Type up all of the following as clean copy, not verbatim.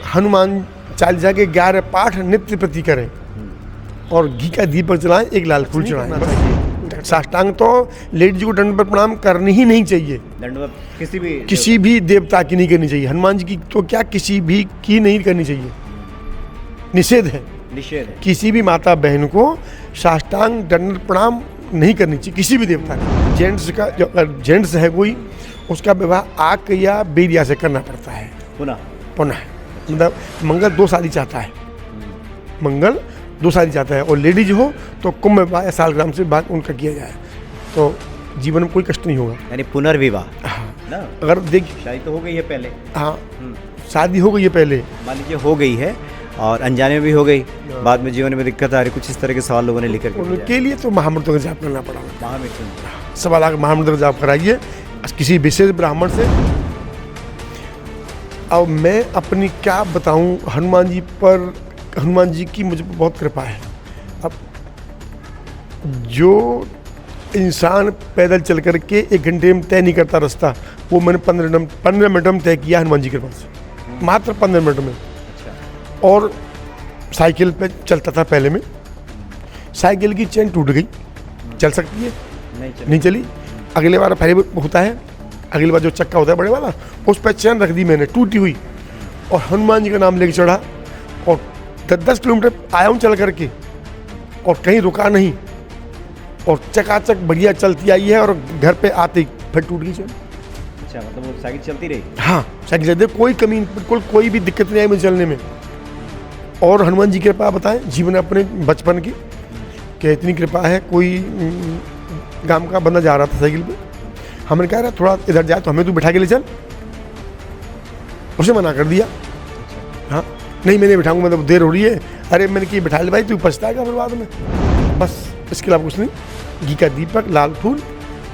हनुमान चालीसा के 11 पाठ नित्य प्रति करें और घी का दीपक जलाएं, एक लाल फूल चढ़ाएं। साष्टांग तो लेडी जी को दंडवत प्रणाम करनी ही नहीं चाहिए। दंडवत किसी भी देवता की नहीं करनी चाहिए। हनुमान जी की तो क्या किसी भी की नहीं करनी चाहिए, निषेध है। किसी भी माता बहन को साष्टांग दंडवत प्रणाम नहीं करनी चाहिए, किसी भी देवता की। जेंट्स है कोई, उसका विवाह आग या बेरिया से करना पड़ता है पुनः। मतलब मंगल 2 शादी चाहता है, मंगल 2 शादी चाहता है। और लेडीज हो तो कुंभ विवाह या सालग्राम से बाद उनका किया जाए तो जीवन में कोई कष्ट नहीं होगा। यानी पुनर्विवाह। हाँ, ना अगर देख शादी तो हो गई है पहले। हाँ, शादी हो गई है पहले, मान लीजिए हो गई है और अनजाने में भी हो गई, बाद में जीवन में दिक्कत आ रही, कुछ इस तरह के सवाल लोगों ने लिख कर उनके लिए तो महामृत्यु का जाप करना पड़ा। महामृत्यु 1.25 लाख महामृत्यु का जाप कराइए किसी विशेष ब्राह्मण से। अब मैं अपनी क्या बताऊं, हनुमान जी की मुझे बहुत कृपा है। अब जो इंसान पैदल चल करके 1 घंटे में तय नहीं करता रास्ता, वो मैंने 15 मिनट में तय किया हनुमान जी के पास, मात्र 15 मिनट में। और साइकिल पे चलता था पहले में, साइकिल की चेन टूट गई, चल सकती है नहीं चली। अगले बार पहले होता है, अगली बार जो चक्का होता है बड़े वाला, उस पर चेन रख दी मैंने, टूटी हुई, और हनुमान जी का नाम लेके चढ़ा और 10 किलोमीटर आया हूँ चल करके, और कहीं रुका नहीं, और चकाचक बढ़िया चलती आई है। और घर पे आते ही फिर टूट गई चेन। अच्छा, मतलब वो साइकिल चलती रही? हाँ, साइकिल चलती, कोई कमी, बिल्कुल कोई भी दिक्कत नहीं आई मुझे चलने में। और हनुमान जी की कृपा बताएं जीवन अपने बचपन की, कि इतनी कृपा है। कोई गांव का बंदा जा रहा था साइकिल पे, हमने कहा रहा थोड़ा इधर जाए तो हमें तू बिठा के ले चल, उसे मना कर दिया। हाँ, नहीं मैं नहीं बिठाऊंगा, मतलब देर हो रही है। अरे मैंने कि बिठा ले भाई, तू पछताएगा फिर बाद में। बस इसके अलावा कुछ नहीं। घी का दीपक, लाल फूल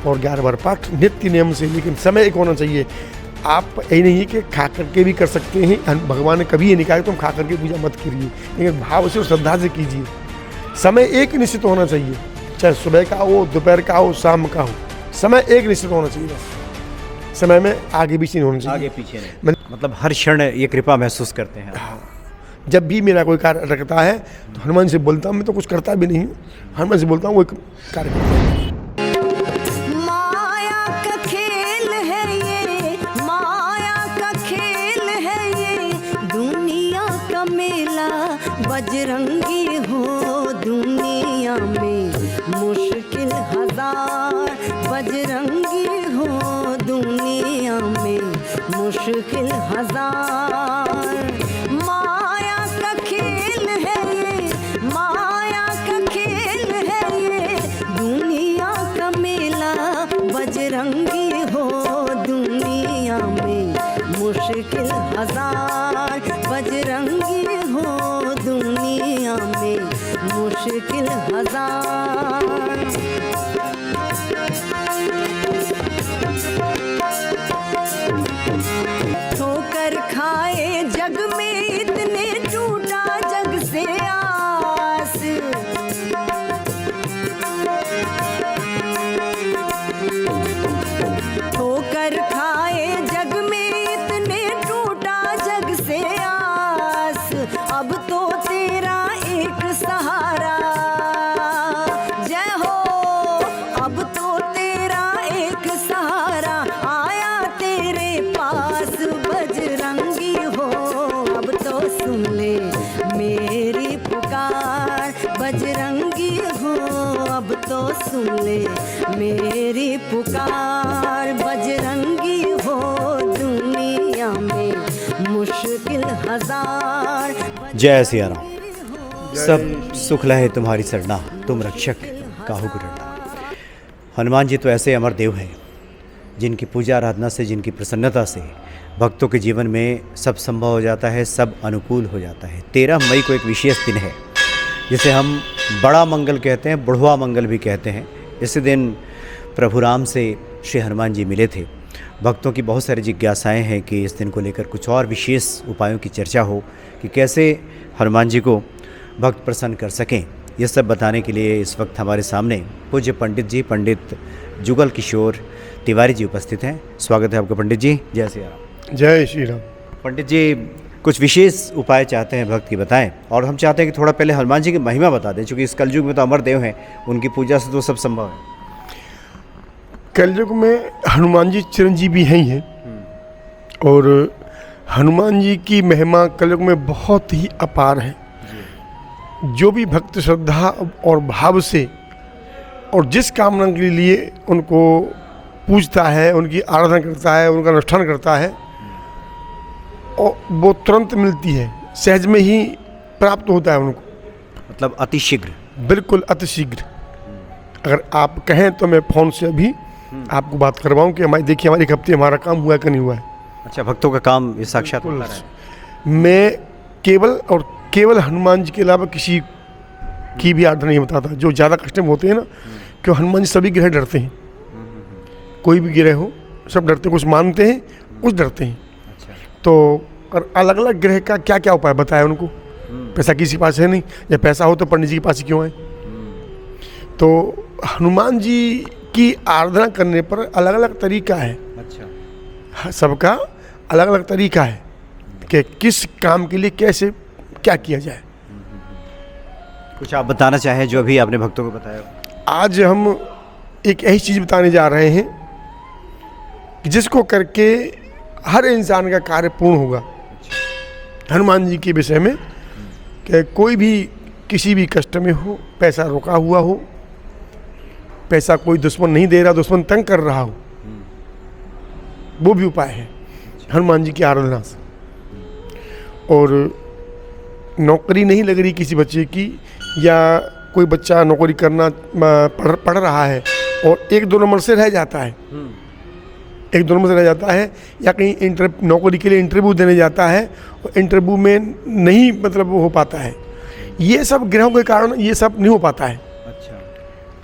और 11 बार पाठ नित्य नियम से, लेकिन समय एक होना चाहिए। आप यही नहीं है कि खा करके भी कर सकते हैं, भगवान ने कभी ये नहीं कहा तुम खा करके पूजा मत करिए, लेकिन भाव से और श्रद्धा से कीजिए। समय एक निश्चित होना चाहिए, चाहे सुबह का हो, दोपहर का हो, शाम का हो, समय एक निश्चित होना चाहिए। बस समय में आगे पीछे नहीं होना चाहिए, आगे पीछे नहीं। मतलब हर क्षण ये कृपा महसूस करते हैं। हाँ, जब भी मेरा कोई कार्य रखता है तो हनुमान से बोलता हूँ। मैं तो कुछ करता भी नहीं हूँ, हनुमान से बोलता हूँ, वो कार्य करता है। बजरंगी हो दुनिया में मुश्किल हजार, बजरंगी हो दुनिया में मुश्किल हजार। माया का खेल है ये, माया का खेल है ये, दुनिया का मेला। बजरंगी हो दुनिया में मुश्किल हजार, बजरंगी हो दुनिया में मुश्किल हजार। ठोकर खाए जग में इतने टूटा जग से आस, ठोकर खाए जग में इतने टूटा जग से आस। अब तो तेरा एक सहारा, जय हो, अब तो तेरा एक सहारा आया तेरे पास। बजरंगी हो अब तो सुन ले मेरी पुकार, बजरंगी हो अब तो सुन ले मेरी पुकार। बजरंगी हो दुनिया में मुश्किल हजार। जय सिया राम। सब सुख लहे तुम्हारी सरना, तुम रक्षक काहू को डरना। हनुमान जी तो ऐसे अमर देव हैं जिनकी पूजा आराधना से, जिनकी प्रसन्नता से भक्तों के जीवन में सब संभव हो जाता है, सब अनुकूल हो जाता है। 13 मई को एक विशेष दिन है जिसे हम बड़ा मंगल कहते हैं, बुढ़वा मंगल भी कहते हैं। इसी दिन प्रभु राम से श्री हनुमान जी मिले थे। भक्तों की बहुत सारी जिज्ञासाएं हैं कि इस दिन को लेकर कुछ और विशेष उपायों की चर्चा हो कि कैसे हनुमान जी को भक्त प्रसन्न कर सकें। ये सब बताने के लिए इस वक्त हमारे सामने पूज्य पंडित जी, पंडित जुगल किशोर तिवारी जी उपस्थित हैं। स्वागत है आपका पंडित जी। जय श्री राम। जय श्री राम। पंडित जी, कुछ विशेष उपाय चाहते हैं भक्त की बताएं, और हम चाहते हैं कि थोड़ा पहले हनुमान जी की महिमा बता दें, क्योंकि इस कलयुग में तो अमर देव हैं, उनकी पूजा से तो सब संभव है। कलयुग में हनुमान जी चिरंजीवी हैं ही हैं, और हनुमान जी की महिमा कलयुग में बहुत ही अपार है। जो भी भक्त श्रद्धा और भाव से और जिस कामना के लिए उनको पूजता है, उनकी आराधना करता है, उनका अनुष्ठान करता है, और वो तुरंत मिलती है, सहज में ही प्राप्त होता है उनको, मतलब अतिशीघ्र। बिल्कुल अतिशीघ्र। अगर आप कहें तो मैं फ़ोन से अभी आपको बात करवाऊं कि देखिए हमारे एक हफ्ते हमारा काम हुआ है कि नहीं हुआ है। अच्छा, भक्तों का काम ये साक्षात होता है। मैं केवल हनुमान जी के अलावा किसी की भी आराधना नहीं बताता। जो ज़्यादा कष्ट में होते हैं ना, क्यों हनुमान जी सभी ग्रह डरते हैं, कोई भी ग्रह हो सब डरते हैं, कुछ मानते हैं कुछ डरते हैं। तो और अलग अलग ग्रह का क्या क्या उपाय बताया उनको। पैसा किसी के पास है नहीं, या पैसा हो तो पंडित जी के पास ही क्यों आए। तो हनुमान जी की आराधना करने पर अलग अलग तरीका है। अच्छा, सबका अलग अलग तरीका है कि किस काम के लिए कैसे क्या किया जाए। कुछ आप बताना चाहें जो अभी आपने भक्तों को बताया। आज हम एक ऐसी चीज़ बताने जा रहे हैं कि जिसको करके हर इंसान का कार्य पूर्ण होगा। हनुमान जी के विषय में कि कोई भी किसी भी कष्ट में हो, पैसा रुका हुआ हो, पैसा कोई दुश्मन नहीं दे रहा, दुश्मन तंग कर रहा हो, वो भी उपाय है हनुमान जी की आराधना से। और नौकरी नहीं लग रही किसी बच्चे की, या कोई बच्चा नौकरी करना पढ़ रहा है और एक दो नंबर से रह जाता है, एक दो नंबर से रह जाता है, या कहीं नौकरी के लिए इंटरव्यू देने जाता है और इंटरव्यू में नहीं मतलब हो पाता है, ये सब ग्रहों के कारण ये सब नहीं हो पाता है। अच्छा,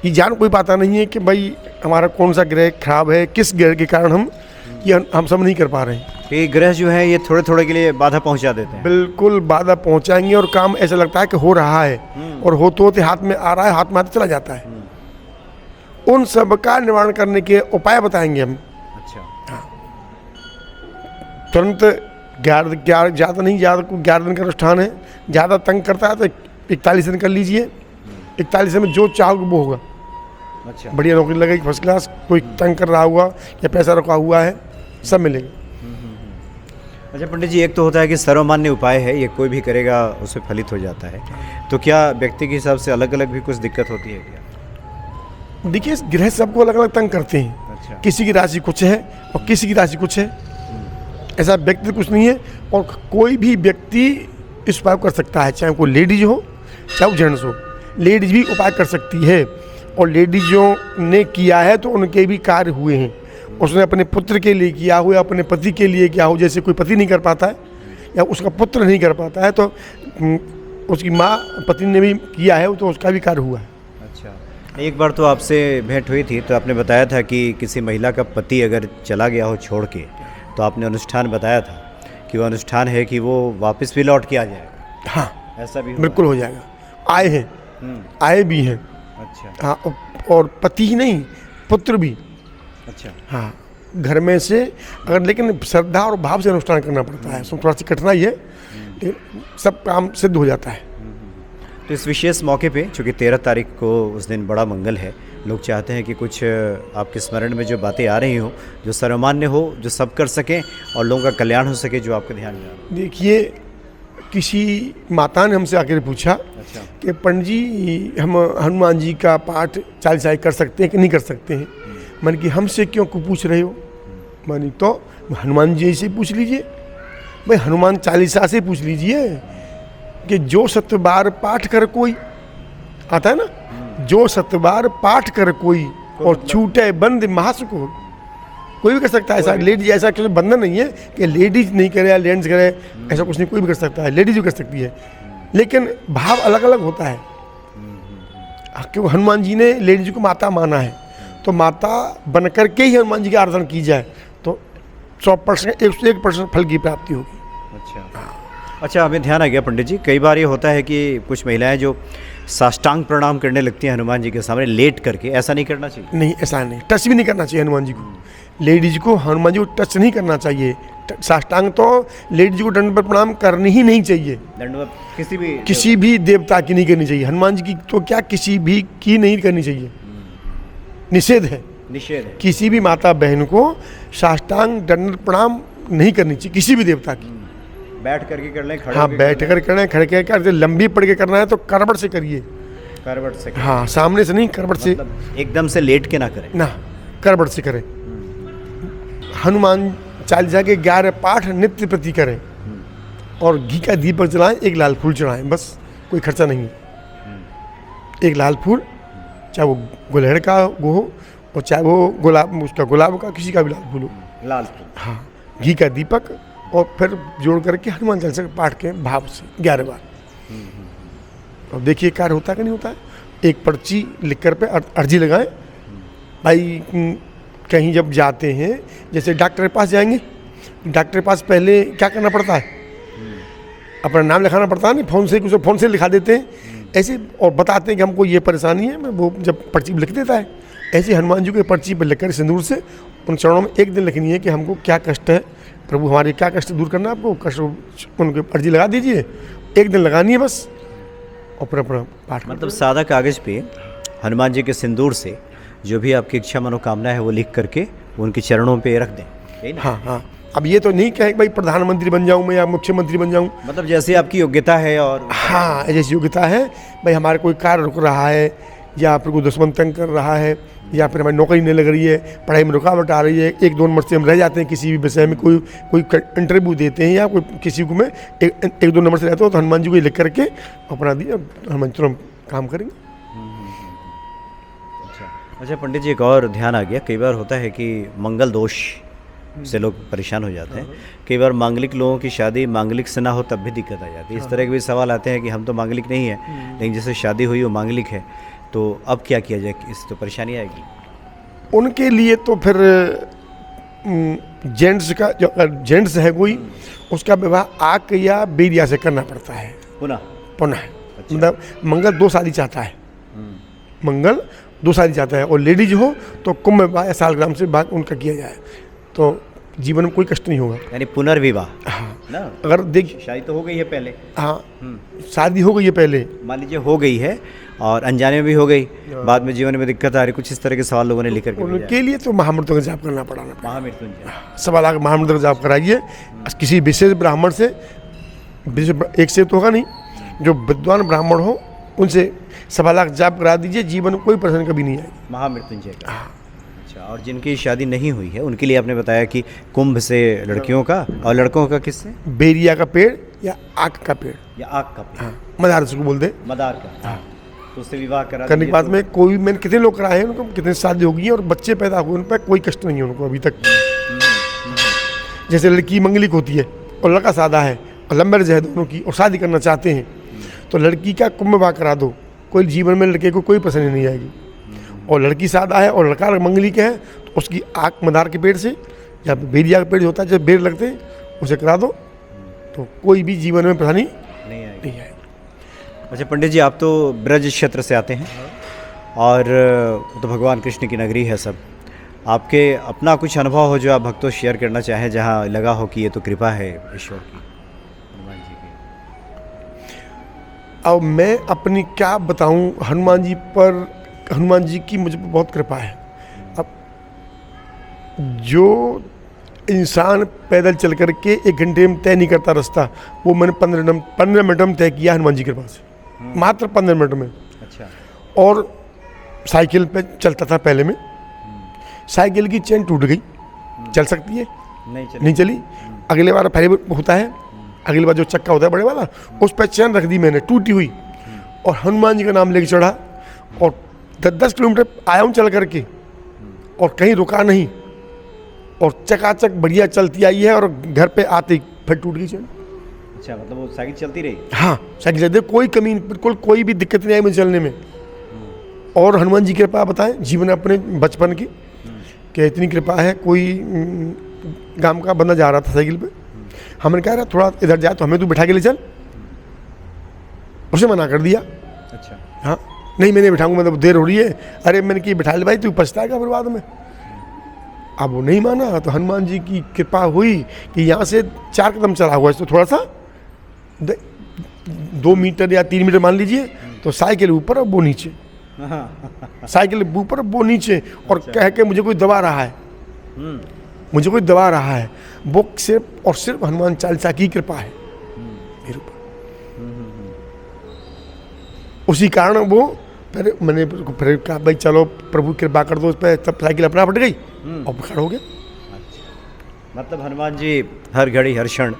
ये जान कोई पाता नहीं है कि भाई हमारा कौन सा ग्रह खराब है, किस ग्रह के कारण हम सब नहीं कर पा रहे हैं। ये ग्रह जो है ये थोड़े थोड़े के लिए बाधा पहुंचा देते हैं। बिल्कुल बाधा पहुंचाएंगे, और काम ऐसा लगता है कि हो रहा है, और होते होते हाथ में आ रहा है, हाथ में आते चला जाता है। उन सब का निवारण करने के उपाय बताएंगे हम। अच्छा, तुरंत 11 ज़्यादा नहीं, 11 दिन का अनुष्ठान है। ज़्यादा तंग करता है तो 41 दिन कर लीजिए। 41 में जो चाहोगे वो होगा। अच्छा, बढ़िया नौकरी लगेगी, फर्स्ट क्लास। कोई तंग कर रहा हुआ या पैसा रुका हुआ है, सब मिलेगा। अच्छा पंडित जी, एक तो होता है कि सर्वमान्य उपाय है, ये कोई भी करेगा उसे फलित हो जाता है, तो क्या व्यक्ति के हिसाब से अलग अलग भी कुछ दिक्कत होती है क्या? देखिए, ग्रह सबको अलग अलग तंग करते हैं। अच्छा, किसी की राशि कुछ है और किसी की राशि कुछ है, ऐसा व्यक्ति कुछ नहीं है। और कोई भी व्यक्ति इस उपाय कर सकता है, चाहे कोई लेडीज हो चाहे वो जेंट्स हो। लेडीज भी उपाय कर सकती है, और लेडीजों ने किया है तो उनके भी कार्य हुए हैं। उसने अपने पुत्र के लिए किया हो या अपने पति के लिए किया हो, जैसे कोई पति नहीं कर पाता है या उसका पुत्र नहीं कर पाता है, तो उसकी माँ पति ने भी किया है तो उसका भी कार्य हुआ है। अच्छा, एक बार तो आपसे भेंट हुई थी तो आपने बताया था कि किसी महिला का पति अगर चला गया हो छोड़ के, तो आपने अनुष्ठान बताया था कि वो अनुष्ठान है कि वो वापस भी लौट के आ जाएगा। हाँ, ऐसा भी बिल्कुल हो जाएगा। आए हैं, आए भी हैं। अच्छा, हाँ, और पति ही नहीं, पुत्र भी। अच्छा, हाँ, घर में से अगर, लेकिन श्रद्धा और भाव से अनुष्ठान करना पड़ता है। उसमें थोड़ा सी कठिनाई है, लेकिन सब काम सिद्ध हो जाता है। तो इस विशेष मौके पे, चूँकि 13 तारीख को उस दिन बड़ा मंगल है, लोग चाहते हैं कि कुछ आपके स्मरण में जो बातें आ रही हों, जो सर्वमान्य हो, जो सब कर सकें और लोगों का कल्याण हो सके, जो आपके ध्यान में आ। देखिए, किसी माता ने हमसे आकर पूछा अच्छा, कि पंडित जी हम हनुमान जी का पाठ 40 कर सकते हैं कि नहीं कर सकते हैं। मैंने कि हमसे क्यों पूछ रहे हो? मैंने तो हनुमान जी से पूछ लीजिए भाई, हनुमान 40 से पूछ लीजिए कि जो 7 बार पाठ कर कोई, आता है ना, जो 7 बार पाठ कर कोई और छूटे बंद महासुख हो। कोई भी कर सकता है ऐसा। लेडीज ऐसा कुछ बंधन नहीं है कि लेडीज नहीं करे या जेंट्स करे, ऐसा कुछ नहीं। कोई भी कर सकता है, लेडीज भी कर सकती है, लेकिन भाव अलग अलग होता है। क्योंकि हनुमान जी ने लेडीज को माता माना है, तो माता बन करके ही हनुमान जी की आराधना की जाए तो 100%, 101% फल की प्राप्ति होगी। अच्छा, हमें ध्यान आ गया पंडित जी, कई बार ये होता है कि कुछ महिलाएं जो साष्टांग प्रणाम करने लगती हैं हनुमान जी के सामने लेट करके, ऐसा नहीं करना चाहिए? नहीं, ऐसा नहीं, टच भी नहीं करना चाहिए हनुमान जी को। लेडीज को हनुमान जी को टच नहीं करना चाहिए, साष्टांग तो लेडीज को दंडवत प्रणाम करनी ही नहीं चाहिए, दंडवत किसी भी देवता की नहीं करनी चाहिए। हनुमान जी की तो क्या किसी भी की नहीं करनी चाहिए, निषेध है। निषेध है। किसी भी माता बहन को साष्टांग दंडवत प्रणाम नहीं करनी चाहिए किसी भी देवता की। बैठ करके कर लें, खड़े हाँ, होके बैठ कर करना है, खड़े कर, लंबी पड़ के करना है तो करवट से करिए। करवट से करें। हाँ, सामने से नहीं, करवट से मतलब एकदम से लेट के ना करें। ना, करवट से करें। हनुमान चालीसा के 11 पाठ नित्य प्रति करें और घी का दीपक जलाएं, एक लाल फूल चढ़ाएं, बस, कोई खर्चा नहीं। एक लाल फूल, चाहे वो गुलहड़ का हो और चाहे वो गुलाब का किसी का भी लाल फूल हो। लाल फूल। हाँ, घी का दीपक और फिर जोड़ करके हनुमान चालीसा के पाठ के भाव से 11 बार। और देखिए कार्य होता है कि नहीं होता है। एक पर्ची लिख कर पे अर्जी लगाएं भाई। कहीं जब जाते हैं, जैसे डॉक्टर के पास जाएंगे, डॉक्टर के पास पहले क्या करना पड़ता है, अपना नाम लिखाना पड़ता है, नहीं फ़ोन से लिखा देते हैं ऐसे, और बताते हैं कि हमको ये परेशानी है, मैं वो जब पर्ची लिख देता है। ऐसे हनुमान जी को पर्ची पर लिखकर सिंदूर से उन चरणों में एक दिन लिखनी है कि हमको क्या कष्ट है, प्रभु हमारे क्या कष्ट दूर करना है, आपको कष्ट उनके अर्जी लगा दीजिए, एक दिन लगानी है बस, और फिर अपना पाठ। मतलब सादा कागज़ पे हनुमान जी के सिंदूर से जो भी आपकी इच्छा मनोकामना है वो लिख करके उनके चरणों पे रख दें, यही ना? हाँ हाँ, अब ये तो नहीं कहे कि भाई प्रधानमंत्री बन जाऊँ मैं या मुख्यमंत्री बन जाऊँ, मतलब जैसे आपकी योग्यता है। और हाँ, जैसी योग्यता है, भाई हमारे कोई कार्य रुक रहा है या फिर कोई दुश्मन तंग कर रहा है या फिर हमारी नौकरी नहीं लग रही है, पढ़ाई में रुकावट आ रही है, 1-2 नंबर से हम रह जाते हैं किसी भी विषय में, कोई इंटरव्यू देते हैं या कोई किसी को में 1-2 नंबर से रहते हो, तो हनुमान जी को लिख करके अपना दिया, हनुमान जी तुरंत काम करेंगे। अच्छा पंडित जी, एक और ध्यान आ गया, कई बार होता है कि मंगल दोष से लोग परेशान हो जाते हैं। कई बार मांगलिक लोगों की शादी मांगलिक से ना हो तब भी दिक्कत आ जाती है। इस तरह के भी सवाल आते हैं कि हम तो मांगलिक नहीं है, लेकिन जैसे शादी हुई वो मांगलिक है, तो अब क्या किया जाए, इससे तो परेशानी आएगी। उनके लिए तो फिर जेंट्स है कोई, उसका विवाह आग या बेरिया से करना पड़ता है पुनः। अच्छा। मतलब मंगल 2 शादी चाहता है, मंगल 2 शादी चाहता है, और लेडीज हो तो कुंभ विवाह या सालग्राम से भाग उनका किया जाए, तो जीवन में कोई कष्ट नहीं होगा। यानी पुनर्विवाह। हाँ ना, अगर देख, शादी तो हो गई है पहले। हाँ, शादी हो गई है पहले, मान लीजिए हो गई है और अनजाने में भी हो गई, बाद में जीवन में दिक्कत आ रही, कुछ इस तरह के सवाल लोगों ने लिख करके उनके लिए तो महामृत्यु का जाप करना पड़ा। महामृत्युंजय 1.25 लाख महामृत्यु का जाप कराइए किसी विशेष ब्राह्मण से, एक से तो होगा नहीं, जो विद्वान ब्राह्मण हो उनसे 1.25 लाख जाप करा दीजिए, जीवन में कोई परेशानी कभी नहीं आएगी। महामृत्युंजय का। अच्छा, और जिनकी शादी नहीं हुई है उनके लिए आपने बताया कि कुंभ से लड़कियों का, और लड़कों का किससे? बेरिया का पेड़ या आग का पेड़, या आग का पेड़। हाँ, मदार उसको बोल दे, मदार का। हाँ, तो उससे विवाह करने के बाद में कोई, मैंने कितने लोग कराए हैं, उनको कितने शादी हो गई है और बच्चे पैदा हुए, उन पर कोई कष्ट नहीं है उनको अभी तक। जैसे लड़की मंगलिक होती है और लड़का सादा है और लंबे रज है दोनों की और शादी करना चाहते हैं, तो लड़की का कुंभ विवाह करा दो, कोई जीवन में लड़के को कोई परेशानी नहीं आएगी। और लड़की सादा है और लड़का मंगलिक है, तो उसकी आग मदार के पेड़ से या बेरिया का पेड़ होता है, जब बेर लगते हैं उसे करा दो, तो कोई भी जीवन में परेशानी नहीं आएगी। नहीं आएगी। अच्छा पंडित जी, आप तो ब्रज क्षेत्र से आते हैं और तो भगवान कृष्ण की नगरी है सब, आपके अपना कुछ अनुभव हो जो आप भक्तों से शेयर करना चाहें, जहाँ लगा हो कि ये तो कृपा है ईश्वर की, हनुमान जी की। अब मैं अपनी क्या बताऊं, हनुमान जी की मुझ पर बहुत कृपा है। अब जो इंसान पैदल चल करके 1 घंटे में तय नहीं करता रास्ता, वो मैंने 15 मिनट में तय किया हनुमान जी के पास, मात्र 15 मिनट में। अच्छा। और साइकिल पे चलता था पहले में, साइकिल की चेन टूट गई, चल सकती है नहीं चली। अगले बार फेरी होता है, अगली बार जो चक्का होता है बड़े वाला, उस पर चेन रख दी मैंने टूटी हुई, और हनुमान जी का नाम लेके चढ़ा और 10 किलोमीटर आया हूँ चल करके, और कहीं रुका नहीं, और चकाचक बढ़िया चलती आई है, और घर पे आते ही फिर टूट गई चेन। अच्छा, मतलब वो साइकिल चलती रही? हाँ, साइकिल चलती, कोई कमी, बिल्कुल कोई भी दिक्कत नहीं आई मुझे चलने में। और हनुमान जी की कृपा बताएं जीवन अपने बचपन की, कि इतनी कृपा है। कोई गांव का बंदा जा रहा था साइकिल पे, हमने कहा रहा थोड़ा इधर जाए तो हमें तू बिठा के ले चल, उसे मना कर दिया। अच्छा। हाँ, नहीं मैंने बिठाऊंगा, मतलब देर हो रही है। अरे मैंने कि बिठा ले भाई, तू पछताएगा फिर बाद में। अब वो नहीं माना, तो हनुमान जी की कृपा हुई कि यहाँ से 4 कदम चला हुआ है, तो थोड़ा सा 2 मीटर या 3 मीटर मान लीजिए, तो साइकिल ऊपर और वो नीचे, साइकिल ऊपर वो नीचे, और कह के मुझे कोई दबा रहा है, मुझे कोई दबा रहा है। वो सिर्फ और सिर्फ हनुमान चालीसा की कृपा है मेरे ऊपर। उसी कारण वो फिर मैंने फिर कहा भाई चलो प्रभु कृपा कर दो उस पर, तब साइकिल अपना फट गई और खड़ा हो गया। मतलब हनुमान जी हर घड़ी हर क्षण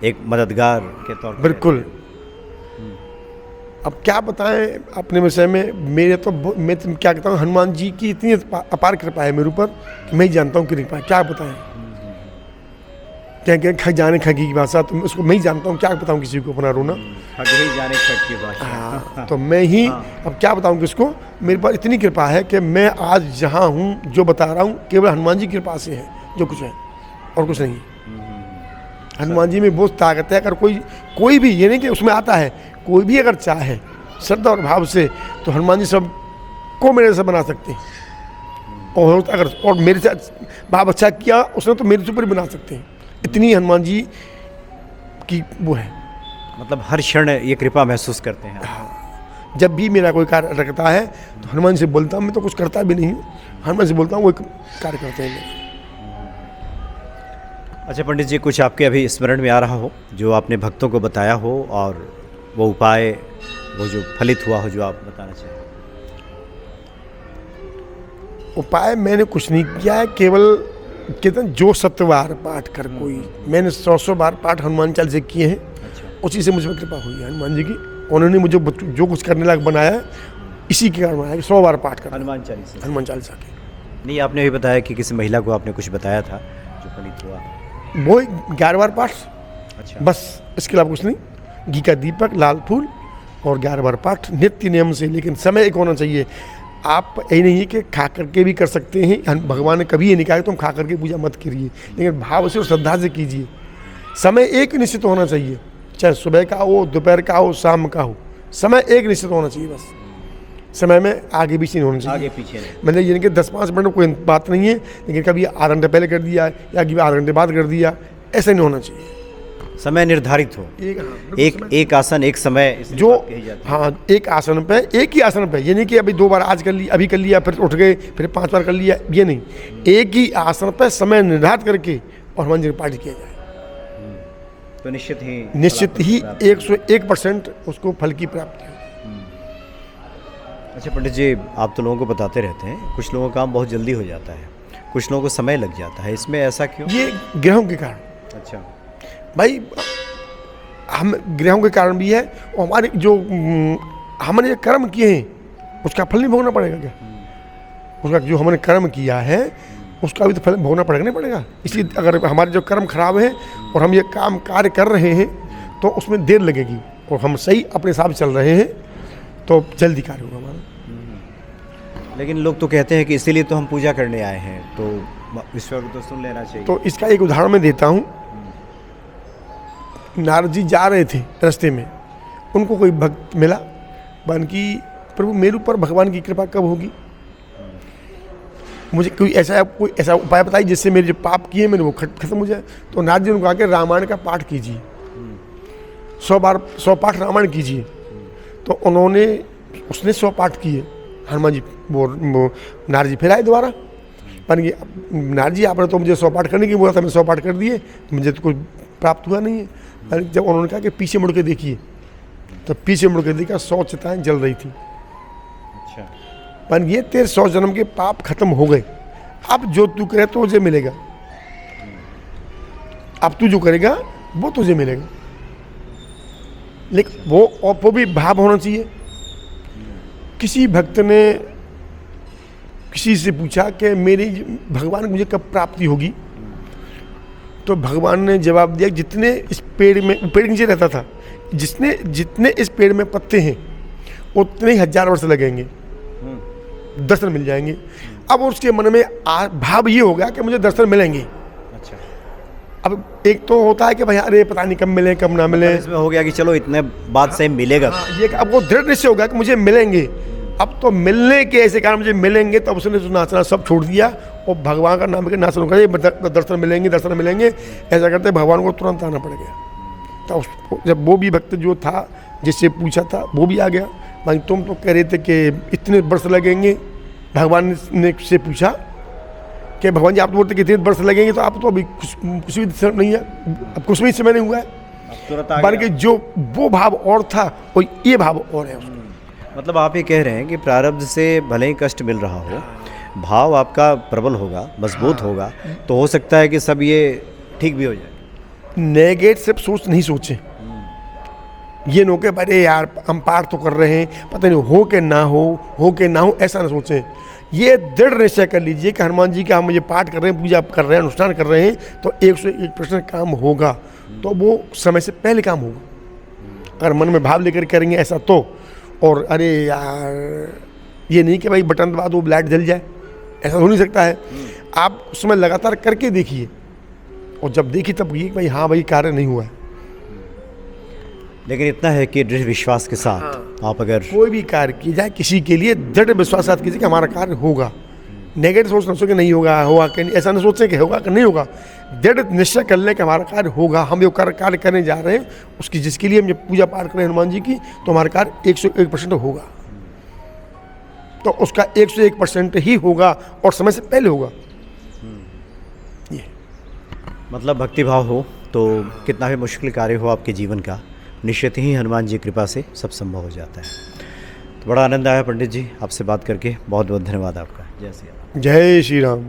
एक मददगार के तौर पर। बिल्कुल। अब क्या बताएं अपने विषय में, मेरे तो मैं तो क्या कहता हूँ, हनुमान जी की इतनी अपार कृपा है मेरे ऊपर कि मैं ही जानता हूँ कृपा क्या बताएं। क्या जाने खगी की भाषा, तो उसको मैं ही जानता हूँ, क्या बताऊँ किसी को अपना रोना। ही जाने खग की भाषा। हाँ, तो मैं ही अब क्या बताऊँ किसको, मेरे पास इतनी कृपा है कि मैं आज जहाँ हूँ जो बता रहा हूँ केवल हनुमान जी की कृपा से है, जो कुछ है और कुछ नहीं। हनुमान जी में बहुत ताकत है। अगर कोई भी, ये नहीं कि उसमें आता है, कोई भी अगर चाहे श्रद्धा और भाव से, तो हनुमान जी सबको मेरे से बना सकते हैं। और मेरे से भाव अच्छा किया उसने तो मेरे से ऊपर बना सकते हैं। इतनी हनुमान जी की वो है, मतलब हर क्षण ये कृपा महसूस करते हैं। जब भी मेरा कोई कार्य अटकता है तो हनुमान जी से बोलता हूँ, मैं तो कुछ करता भी नहीं हूँ, हनुमान से बोलता हूँ, वो कार्य करते हैं मेरे। अच्छा पंडित जी, कुछ आपके अभी स्मरण में आ रहा हो जो आपने भक्तों को बताया हो और वो उपाय वो जो फलित हुआ हो, जो आप बताना चाहें? उपाय मैंने कुछ नहीं किया है, केवल कहते हैं जो सत्यवार पाठ कर कोई, मैंने 100 बार पाठ हनुमान चालीसा किए हैं। अच्छा। उसी से मुझ पर कृपा हुई है हनुमान जी की। उन्होंने मुझे जो कुछ करने लायक बनाया है, इसी के कारण बनाया कि 100 बार पाठ कर हनुमान चालीसा के। नहीं, आपने भी बताया कि किसी महिला को आपने कुछ बताया था जो फलित हुआ, वो 11 बार पाठ। अच्छा। बस, इसके अलावा कुछ नहीं। घी का दीपक, लाल फूल और 11 बार पाठ नित्य नियम से, लेकिन समय एक होना चाहिए। आप यही नहीं है कि खा करके भी कर सकते हैं, भगवान ने कभी ये नहीं कहा कि तुम खा करके पूजा मत करिए, लेकिन भाव से और श्रद्धा से कीजिए। समय एक निश्चित होना चाहिए, चाहे सुबह का हो, दोपहर का हो, शाम का हो, समय एक निश्चित होना चाहिए। बस समय में आगे पीछे नहीं होना चाहिए, आगे पीछे नहीं। मतलब ये नहीं कि 10-5 मिनट में कोई बात नहीं है, लेकिन कभी आधा घंटे पहले कर दिया या कभी आधे घंटे बाद कर दिया, ऐसा नहीं होना चाहिए। समय निर्धारित हो, एक आसन एक समय जो, हाँ, एक आसन पे, एक ही आसन पे, ये नहीं कि अभी 2 बार आज कर लिया, अभी कर लिया, फिर उठ गए, फिर 5 बार कर लिया, ये नहीं। एक ही आसन पे समय निर्धारित करके और हनुमान जी पाठ किया जाए, तो निश्चित ही 101% उसको फल की प्राप्ति हो। अच्छा पंडित जी, आप तो लोगों को बताते रहते हैं, कुछ लोगों का काम बहुत जल्दी हो जाता है, कुछ लोगों को समय लग जाता है, इसमें ऐसा क्यों? ये ग्रहों के कारण। अच्छा भाई, हम ग्रहों के कारण भी है, और हमारे जो हमने कर्म किए हैं उसका फल नहीं भोगना पड़ेगा क्या? उसका जो हमने कर्म किया है उसका भी तो फल भोगना पड़ेगा, नहीं पड़ेगा? इसलिए अगर हमारे जो कर्म खराब हैं और हम ये काम कार्य कर रहे हैं तो उसमें देर लगेगी, और हम सही अपने हिसाब से चल रहे हैं तो जल्दी कार्य होगा हमारा। लेकिन लोग तो कहते हैं कि इसीलिए तो हम पूजा करने आए हैं, तो ईश्वर को तो सुन लेना चाहिए। तो इसका एक उदाहरण मैं देता हूँ। नारद जी जा रहे थे, रास्ते में उनको कोई भक्त मिला, बन की प्रभु मेरे ऊपर भगवान की कृपा कब होगी, मुझे कोई ऐसा उपाय बताइए जिससे मेरे जो पाप किए मैंने वो खत्म हो जाए। तो नारद जी ने कहा कि रामायण का पाठ कीजिए, 100 पाठ रामायण कीजिए। तो उसने 100 पाठ किए। हनुमान जी वो नारद जी फिर आए दोबारा, बन गए नारद जी आपने तो मुझे 100 पाठ करने की बोला था, मैं 100 पाठ कर दिए, मुझे तो कुछ प्राप्त हुआ नहीं है। जब उन्होंने कहा कि पीछे मुड़ के देखिए, तो पीछे मुड़ के देखा 100 चिताएं जल रही थी। अच्छा। पर ये तेरे 100 जन्म के पाप खत्म हो गए, अब जो तू करे तो तुझे मिलेगा, अब तू जो करेगा वो तुझे मिलेगा। लेकिन वो भी भाव होना चाहिए। किसी भक्त ने किसी से पूछा कि मेरी भगवान मुझे कब प्राप्ति होगी, तो भगवान ने जवाब दिया, जितने इस पेड़ के नीचे रहता था, जितने इस पेड़ में पत्ते हैं उतने ही 1000 वर्ष लगेंगे, दर्शन मिल जाएंगे। अब उसके मन में भाव ये हो गया कि मुझे दर्शन मिलेंगे। अच्छा। अब एक तो होता है कि भाई अरे पता नहीं कब मिले कब ना मिले, इसमें हो गया कि चलो इतने बाद से मिलेगा। ये अब वो दृढ़ निश्चय हो गया कि मुझे मिलेंगे। अब तो मिलने के ऐसे कारण मुझे मिलेंगे, तब उसने नाचना सब छोड़ दिया और भगवान का नाम लेकर नाचन करे, दर्शन मिलेंगे दर्शन मिलेंगे, ऐसा करते भगवान को तुरंत आना पड़ गया। तो जब वो भी भक्त जो था जिससे पूछा था वो भी आ गया। भाई तुम तो कह रहे थे कि इतने वर्ष लगेंगे, भगवान ने से पूछा कि भगवान जी आप तो बोलते कि इतने वर्ष लगेंगे, तो आप तो अभी कुछ भी नहीं है, अब कुछ भी समय नहीं हुआ है, बल्कि जो वो भाव और था और ये भाव और है उसका। मतलब आप ये कह रहे हैं कि प्रारब्ध से भले ही कष्ट मिल रहा हो, भाव आपका प्रबल होगा, मजबूत होगा, तो हो सकता है कि सब ये ठीक भी हो जाए। नेगेटिव सोच नहीं सोचें, ये नो के अरे यार हम पाठ तो कर रहे हैं, पता नहीं हो के ना हो, ऐसा ना सोचें। ये दृढ़ निश्चय कर लीजिए कि हनुमान जी का हम ये पाठ कर रहे हैं, पूजा कर रहे हैं, अनुष्ठान कर रहे हैं, तो 101% काम होगा, तो वो समय से पहले काम होगा। अगर मन में भाव लेकर करेंगे ऐसा तो, और अरे यार ये नहीं कि भाई बटन दबा दो लाइट जल जाए, ऐसा हो नहीं सकता है। आप उसमें लगातार करके देखिए, और जब देखिए तब ये भाई हाँ भाई कार्य नहीं हुआ है। लेकिन इतना है कि दृढ़ विश्वास के साथ आप अगर कोई भी कार्य की जाए, किसी के लिए दृढ़ विश्वास के साथ कीजिए कि हमारा कार्य होगा। नेगेटिव सोच ना सोचे कि नहीं होगा, होगा कि नहीं, ऐसा ना सोचें कि होगा कि नहीं होगा। दृढ़ निश्चय कर ले कि हमारा कार्य होगा, हम जो कार्य करने जा रहे हैं उसकी, जिसके लिए हम ये पूजा पाठ करें हनुमान जी की, तो हमारा कार्य 101% होगा। तो उसका 101% ही होगा और समय से पहले होगा। ये मतलब भक्तिभाव हो तो कितना भी मुश्किल कार्य हो आपके जीवन का, निश्चित ही हनुमान जी की कृपा से सब संभव हो जाता है। तो बड़ा आनंद आया पंडित जी आपसे बात करके, बहुत बहुत धन्यवाद आपका। जय श्री राम। जय श्री राम।